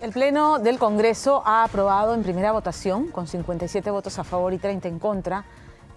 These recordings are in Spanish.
El Pleno del Congreso ha aprobado en primera votación, con 57 votos a favor y 30 en contra,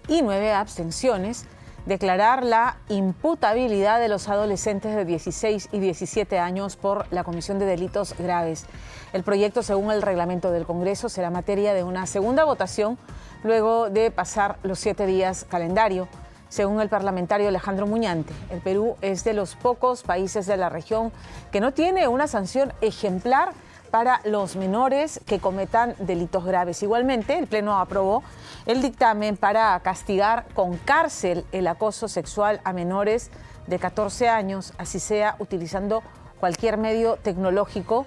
y 9 abstenciones, declarar la imputabilidad de los adolescentes de 16 y 17 años por la comisión de delitos graves. El proyecto, según el reglamento del Congreso, será materia de una segunda votación luego de pasar los 7 días calendario. Según el parlamentario Alejandro Muñante, el Perú es de los pocos países de la región que no tiene una sanción ejemplar para los menores que cometan delitos graves. Igualmente, el Pleno aprobó el dictamen para castigar con cárcel el acoso sexual a menores de 14 años, así sea utilizando cualquier medio tecnológico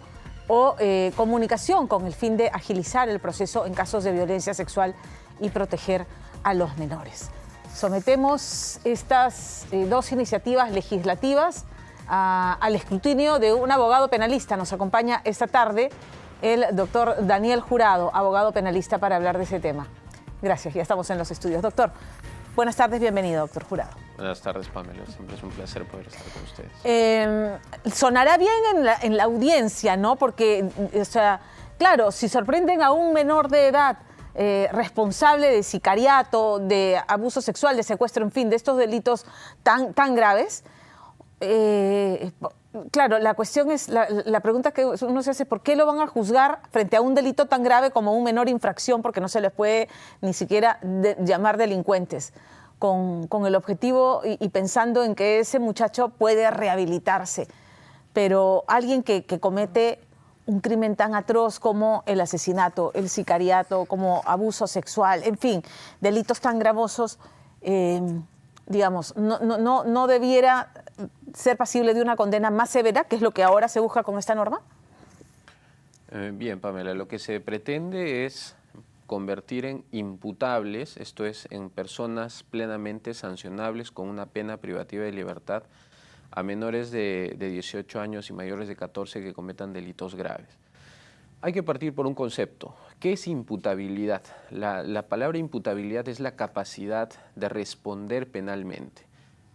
o comunicación con el fin de agilizar el proceso en casos de violencia sexual y proteger a los menores. Sometemos estas dos iniciativas legislativas al escrutinio de un abogado penalista. Nos acompaña esta tarde el doctor Daniel Jurado, abogado penalista, para hablar de ese tema. Gracias, ya estamos en los estudios. Doctor, buenas tardes, bienvenido, doctor Jurado. Buenas tardes, Pamela. Siempre es un placer poder estar con ustedes. Sonará bien en la audiencia, ¿no? Porque, o sea, claro, si sorprenden a un menor de edad responsable de sicariato, de abuso sexual, de secuestro, en fin, de estos delitos tan graves, claro, la cuestión es, la pregunta que uno se hace, ¿por qué lo van a juzgar frente a un delito tan grave como un menor infracción? Porque no se les puede ni siquiera llamar delincuentes, con el objetivo y pensando en que ese muchacho puede rehabilitarse. Pero alguien que comete un crimen tan atroz como el asesinato, el sicariato, como abuso sexual, en fin, delitos tan gravosos, digamos, no debiera ser pasible de una condena más severa, que es lo que ahora se busca con esta norma. Bien, Pamela, lo que se pretende es convertir en imputables, esto es, en personas plenamente sancionables con una pena privativa de libertad a menores de 18 años y mayores de 14 que cometan delitos graves. Hay que partir por un concepto. ¿Qué es imputabilidad? La palabra imputabilidad es la capacidad de responder penalmente.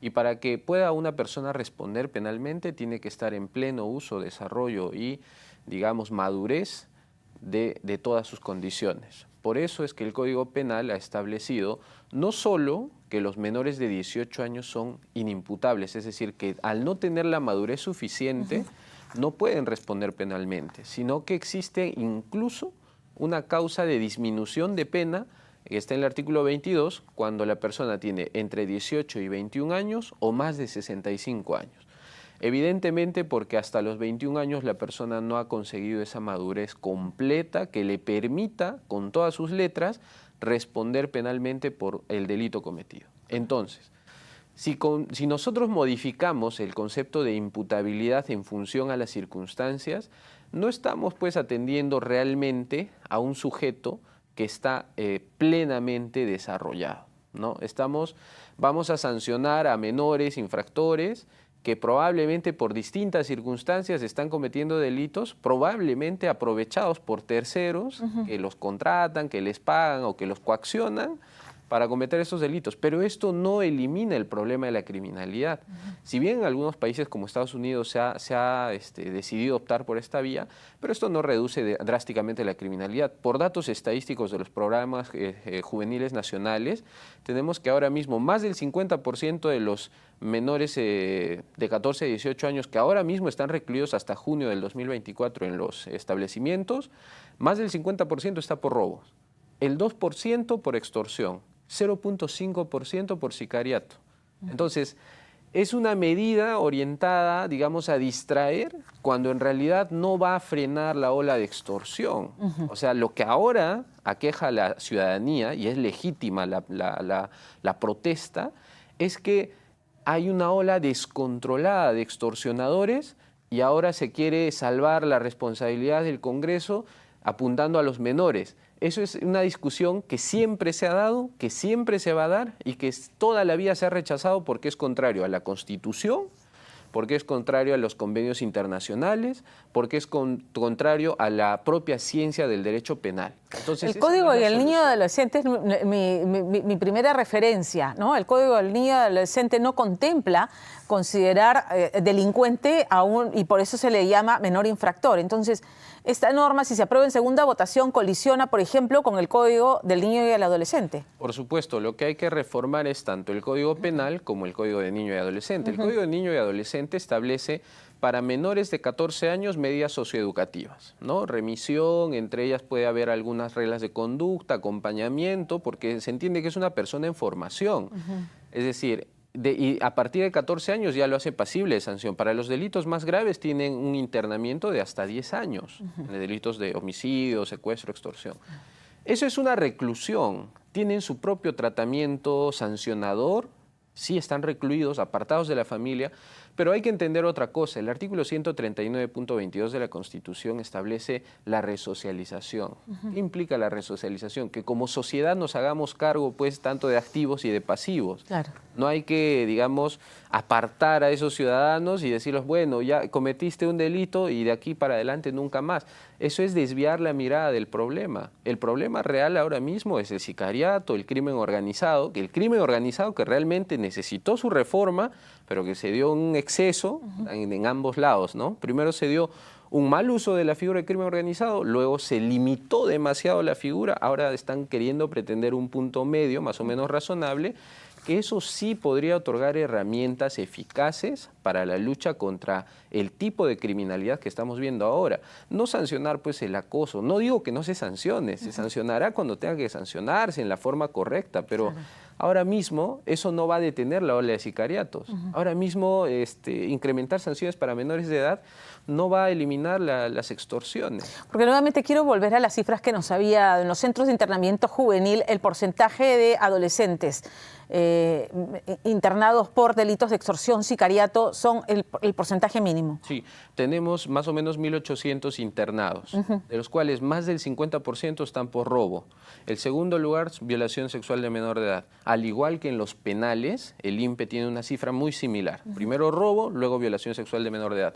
Y para que pueda una persona responder penalmente tiene que estar en pleno uso, desarrollo y, digamos, madurez de todas sus condiciones. Por eso es que el Código Penal ha establecido no solo que los menores de 18 años son inimputables, es decir, que al no tener la madurez suficiente no pueden responder penalmente, sino que existe incluso una causa de disminución de pena que está en el artículo 22 cuando la persona tiene entre 18 y 21 años o más de 65 años. Evidentemente porque hasta los 21 años la persona no ha conseguido esa madurez completa que le permita, con todas sus letras, responder penalmente por el delito cometido. Entonces, si nosotros modificamos el concepto de imputabilidad en función a las circunstancias, no estamos pues atendiendo realmente a un sujeto que está plenamente desarrollado, ¿no? Vamos a sancionar a menores infractores que probablemente por distintas circunstancias están cometiendo delitos, probablemente aprovechados por terceros que los contratan, que les pagan o que los coaccionan para cometer esos delitos. Pero esto no elimina el problema de la criminalidad. Si bien en algunos países como Estados Unidos se ha decidido optar por esta vía, pero esto no reduce drásticamente la criminalidad. Por datos estadísticos de los programas juveniles nacionales, tenemos que ahora mismo más del 50% de los menores de 14 a 18 años que ahora mismo están recluidos hasta junio del 2024 en los establecimientos, más del 50% está por robos, el 2% por extorsión, 0.5% por sicariato. Entonces, es una medida orientada, digamos, a distraer cuando en realidad no va a frenar la ola de extorsión. O sea, lo que ahora aqueja a la ciudadanía, y es legítima la protesta, es que hay una ola descontrolada de extorsionadores y ahora se quiere salvar la responsabilidad del Congreso apuntando a los menores. Eso es una discusión que siempre se ha dado, que siempre se va a dar y que toda la vida se ha rechazado porque es contrario a la Constitución, porque es contrario a los convenios internacionales, porque es contrario a la propia ciencia del derecho penal. Entonces, el Código del Niño y Adolescente es mi primera referencia, ¿no? El Código del Niño y Adolescente no contempla considerar delincuente y por eso se le llama menor infractor. Entonces, esta norma, si se aprueba en segunda votación, colisiona, por ejemplo, con el Código del Niño y el Adolescente. Por supuesto, lo que hay que reformar es tanto el Código Penal como el Código de Niño y Adolescente. El Código de Niño y Adolescente establece para menores de 14 años medidas socioeducativas, ¿no? Remisión, entre ellas puede haber algunas reglas de conducta, acompañamiento, porque se entiende que es una persona en formación. Es decir, y a partir de 14 años ya lo hace pasible de sanción. Para los delitos más graves tienen un internamiento de hasta 10 años, de delitos de homicidio, secuestro, extorsión. Eso es una reclusión, tienen su propio tratamiento sancionador, sí están recluidos, apartados de la familia, pero hay que entender otra cosa. El artículo 139.22 de la Constitución establece la resocialización. ¿Qué implica la resocialización? Que como sociedad nos hagamos cargo, pues, tanto de activos y de pasivos. Claro. No hay que, digamos, apartar a esos ciudadanos y decirles, bueno, ya cometiste un delito y de aquí para adelante nunca más. Eso es desviar la mirada del problema. El problema real ahora mismo es el sicariato, el crimen organizado, que realmente necesitó su reforma, pero que se dio un exceso en ambos lados, ¿no? Primero se dio un mal uso de la figura de crimen organizado, luego se limitó demasiado la figura, ahora están queriendo pretender un punto medio, más o menos razonable, que eso sí podría otorgar herramientas eficaces para la lucha contra el tipo de criminalidad que estamos viendo ahora. No sancionar pues el acoso, no digo que no se sancione, se sancionará cuando tenga que sancionarse en la forma correcta, pero ahora mismo eso no va a detener la ola de sicariatos. Ahora mismo incrementar sanciones para menores de edad no va a eliminar las extorsiones. Porque nuevamente quiero volver a las cifras que nos había en los centros de internamiento juvenil, el porcentaje de adolescentes internados por delitos de extorsión, sicariato, son el porcentaje mínimo. Sí, tenemos más o menos 1.800 internados, de los cuales más del 50% están por robo. El segundo lugar, violación sexual de menor de edad. Al igual que en los penales, el INPE tiene una cifra muy similar. Primero robo, luego violación sexual de menor de edad.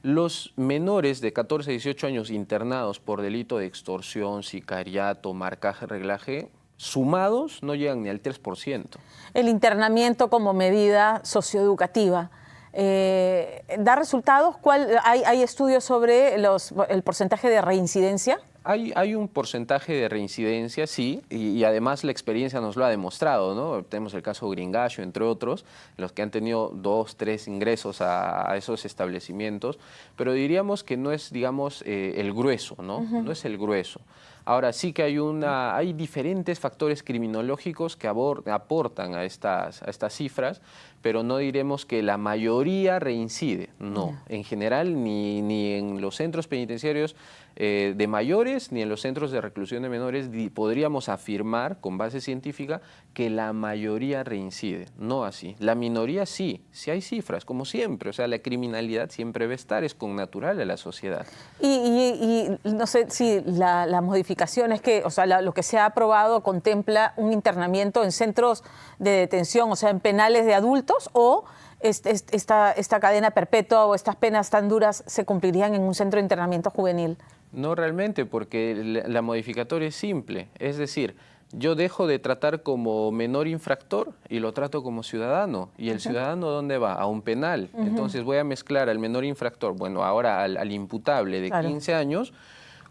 Los menores de 14 a 18 años internados por delito de extorsión, sicariato, marcaje, reglaje, sumados no llegan ni al 3%. El internamiento como medida socioeducativa, ¿da resultados? ¿Hay estudios sobre el porcentaje de reincidencia? Hay un porcentaje de reincidencia, sí, y además la experiencia nos lo ha demostrado, ¿no? Tenemos el caso Gringallo, entre otros, los que han tenido 2, 3 ingresos a esos establecimientos, pero diríamos que no es, digamos, el grueso, ¿no? No es el grueso. Ahora sí que hay diferentes factores criminológicos que aportan a estas cifras, pero no diremos que la mayoría reincide, no. En general, ni en los centros penitenciarios de mayores, ni en los centros de reclusión de menores podríamos afirmar con base científica que la mayoría reincide, no así. La minoría sí hay cifras, como siempre, o sea, la criminalidad siempre va a estar, es connatural a la sociedad. Y no sé si la modificación es que, o sea, lo que se ha aprobado contempla un internamiento en centros de detención, o sea, en penales de adultos, o esta cadena perpetua o estas penas tan duras se cumplirían en un centro de internamiento juvenil. No realmente, porque la modificatoria es simple, es decir, yo dejo de tratar como menor infractor y lo trato como ciudadano. ¿Y el ciudadano dónde va? A un penal. Entonces voy a mezclar al menor infractor, bueno, ahora al imputable de 15 años,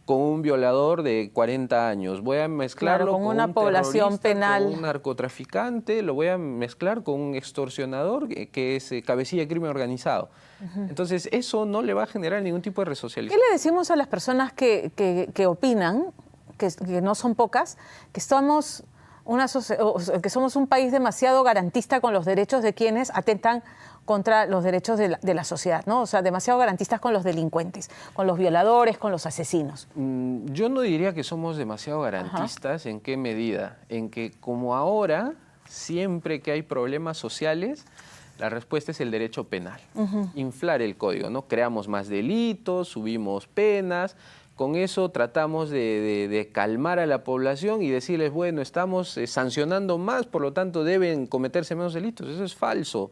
con un violador de 40 años. Voy a mezclarlo con una un población penal, con un narcotraficante, lo voy a mezclar con un extorsionador que es cabecilla de crimen organizado. Entonces eso no le va a generar ningún tipo de resocialización. ¿Qué le decimos a las personas que opinan, que no son pocas, que somos un país demasiado garantista con los derechos de quienes atentan contra los derechos de la sociedad, ¿no? O sea, demasiado garantistas con los delincuentes, con los violadores, con los asesinos? Yo no diría que somos demasiado garantistas. ¿En qué medida? En que como ahora, siempre que hay problemas sociales, la respuesta es el derecho penal. Inflar el código, ¿no? Creamos más delitos, subimos penas. Con eso tratamos de calmar a la población y decirles, bueno, estamos sancionando más, por lo tanto deben cometerse menos delitos. Eso es falso.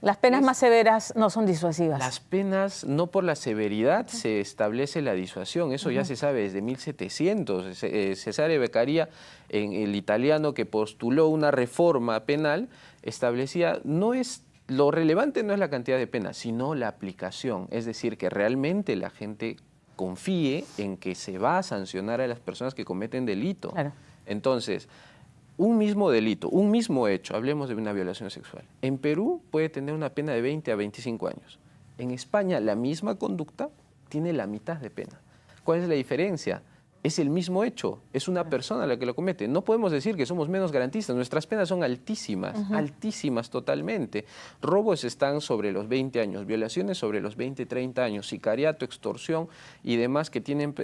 Las penas más severas no son disuasivas. Las penas, no por la severidad se establece la disuasión, eso ya se sabe desde 1700. Cesare Beccaria, el italiano que postuló una reforma penal, establecía, no es lo relevante no es la cantidad de pena, sino la aplicación. Es decir, que realmente la gente confíe en que se va a sancionar a las personas que cometen delito. Claro. Entonces, un mismo delito, un mismo hecho, hablemos de una violación sexual, en Perú puede tener una pena de 20 a 25 años. En España, la misma conducta tiene la mitad de pena. ¿Cuál es la diferencia? Es el mismo hecho, es una persona la que lo comete. No podemos decir que somos menos garantistas, nuestras penas son altísimas, altísimas totalmente. Robos están sobre los 20 años, violaciones sobre los 20, 30 años, sicariato, extorsión y demás que tienen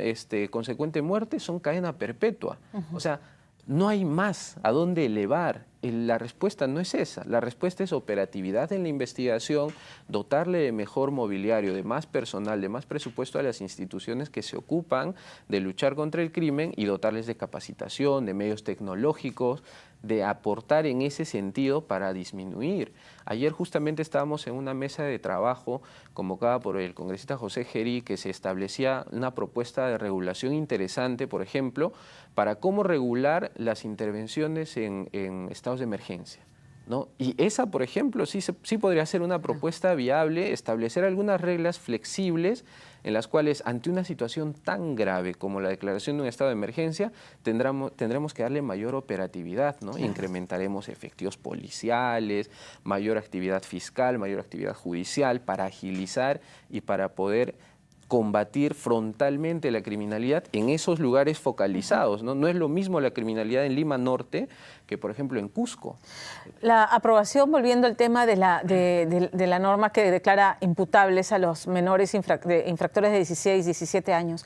consecuente muerte son cadena perpetua. O sea, no hay más a dónde elevar. La respuesta no es esa, la respuesta es operatividad en la investigación, dotarle de mejor mobiliario, de más personal, de más presupuesto a las instituciones que se ocupan de luchar contra el crimen y dotarles de capacitación, de medios tecnológicos, de aportar en ese sentido para disminuir. Ayer justamente estábamos en una mesa de trabajo convocada por el congresista José Gerí, que se establecía una propuesta de regulación interesante, por ejemplo, para cómo regular las intervenciones en estados de emergencia, ¿no? Y esa, por ejemplo, sí podría ser una propuesta viable, establecer algunas reglas flexibles en las cuales ante una situación tan grave como la declaración de un estado de emergencia tendremos que darle mayor operatividad, ¿no? Incrementaremos efectivos policiales, mayor actividad fiscal, mayor actividad judicial para agilizar y para poder combatir frontalmente la criminalidad en esos lugares focalizados, ¿no? No es lo mismo la criminalidad en Lima Norte que, por ejemplo, en Cusco. La aprobación, volviendo al tema de la norma que declara imputables a los menores infractores de 16, 17 años,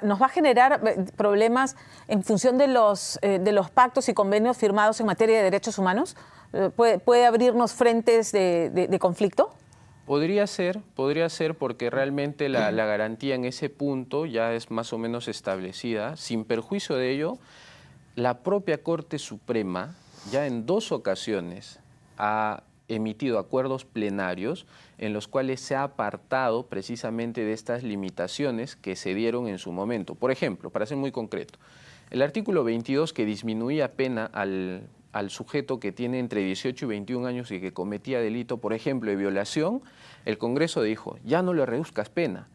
¿nos va a generar problemas en función de los pactos y convenios firmados en materia de derechos humanos? ¿Puede abrirnos frentes de conflicto? Podría ser porque realmente la garantía en ese punto ya es más o menos establecida. Sin perjuicio de ello, la propia Corte Suprema ya en 2 ocasiones ha emitido acuerdos plenarios en los cuales se ha apartado precisamente de estas limitaciones que se dieron en su momento. Por ejemplo, para ser muy concreto, el artículo 22 que disminuía pena al sujeto que tiene entre 18 y 21 años y que cometía delito, por ejemplo, de violación, el Congreso dijo, ya no le reduzcas pena,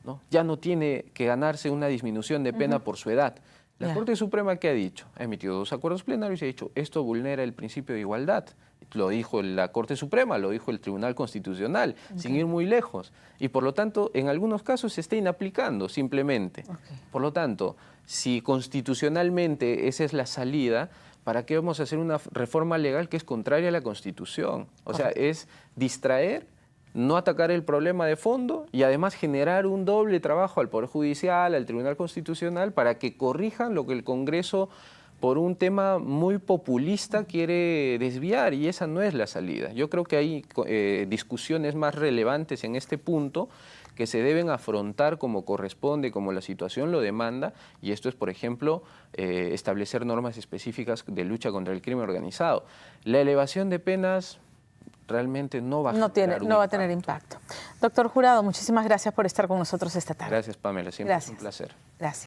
¿no? Ya no tiene que ganarse una disminución de pena por su edad. La Corte Suprema, ¿qué ha dicho? Ha emitido 2 acuerdos plenarios y ha dicho, esto vulnera el principio de igualdad. Lo dijo la Corte Suprema, lo dijo el Tribunal Constitucional, sin ir muy lejos. Y por lo tanto, en algunos casos se está inaplicando simplemente. Por lo tanto, si constitucionalmente esa es la salida, ¿para qué vamos a hacer una reforma legal que es contraria a la Constitución? O sea, es distraer, no atacar el problema de fondo y además generar un doble trabajo al Poder Judicial, al Tribunal Constitucional, para que corrijan lo que el Congreso, por un tema muy populista, quiere desviar, y esa no es la salida. Yo creo que hay discusiones más relevantes en este punto que se deben afrontar como corresponde, como la situación lo demanda, y esto es, por ejemplo, establecer normas específicas de lucha contra el crimen organizado. La elevación de penas realmente no va a tener impacto. Doctor Jurado, muchísimas gracias por estar con nosotros esta tarde. Gracias, Pamela, siempre es un placer. Gracias.